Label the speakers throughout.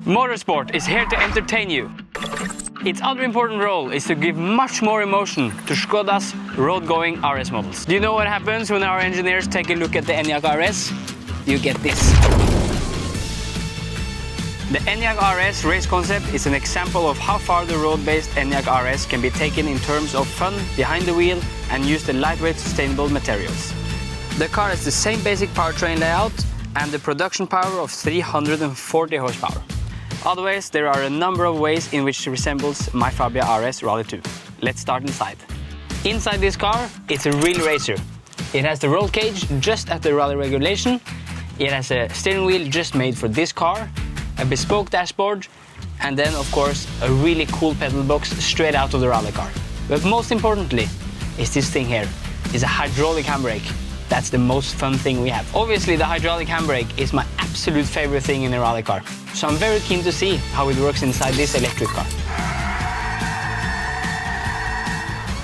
Speaker 1: Motorsport is here to entertain you. Its other important role is to give much more emotion to Škoda's road-going RS models. Do you know what happens when our engineers take a look at the Enyaq RS? You get this. The Enyaq RS Race concept is an example of how far the road-based Enyaq RS can be taken in terms of fun behind the wheel and use the lightweight sustainable materials. The car has the same basic powertrain layout and the production power of 340 horsepower. Otherwise, there are a number of ways in which it resembles my Fabia RS Rally 2. Let's start inside. Inside this car, it's a real racer. It has the roll cage just at the rally regulation. It has a steering wheel just made for this car, a bespoke dashboard, and then, of course, a really cool pedal box straight out of the rally car. But most importantly, is this thing here. It's a hydraulic handbrake. That's the most fun thing we have. Obviously, the hydraulic handbrake is my absolute favorite thing in a rally car. So I'm very keen to see how it works inside this electric car.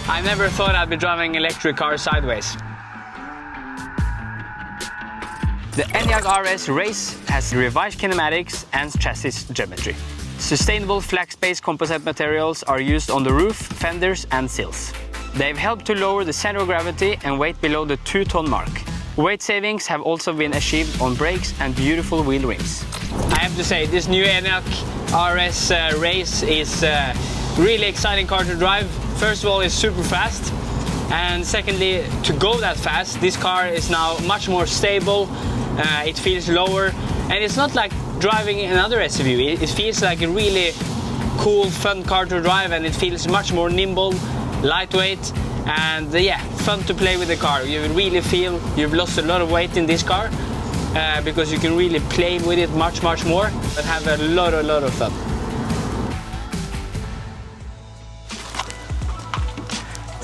Speaker 1: I never thought I'd be driving an electric car sideways. The Enyaq RS Race has revised kinematics and chassis geometry. Sustainable flex-based composite materials are used on the roof, fenders and sills. They've helped to lower the center of gravity and weight below the 2-ton mark. Weight savings have also been achieved on brakes and beautiful wheel rims. I have to say, this new Enyaq RS Race is a really exciting car to drive. First of all, it's super fast. And secondly, to go that fast, this car is now much more stable. It feels lower. And it's not like driving another SUV. It feels like a really cool, fun car to drive, and it feels much more nimble, lightweight, and yeah, fun to play with the car. You really feel you've lost a lot of weight in this car because you can really play with it much more, but have a lot of fun.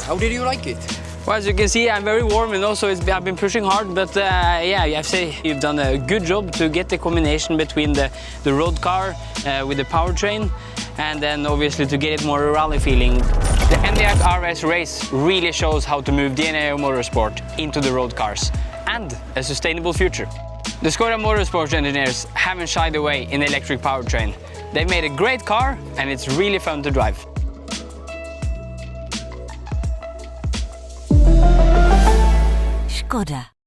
Speaker 2: How did you like it?
Speaker 1: Well, as you can see, I'm very warm, and also I've been pushing hard, but yeah, I have to say you've done a good job to get the combination between the road car with the powertrain, and then obviously to get it more a rally feeling. The Enyaq RS Race really shows how to move DNA of motorsport into the road cars and a sustainable future. The Škoda Motorsport engineers haven't shied away in the electric powertrain. They've made a great car, and it's really fun to drive.
Speaker 3: Škoda.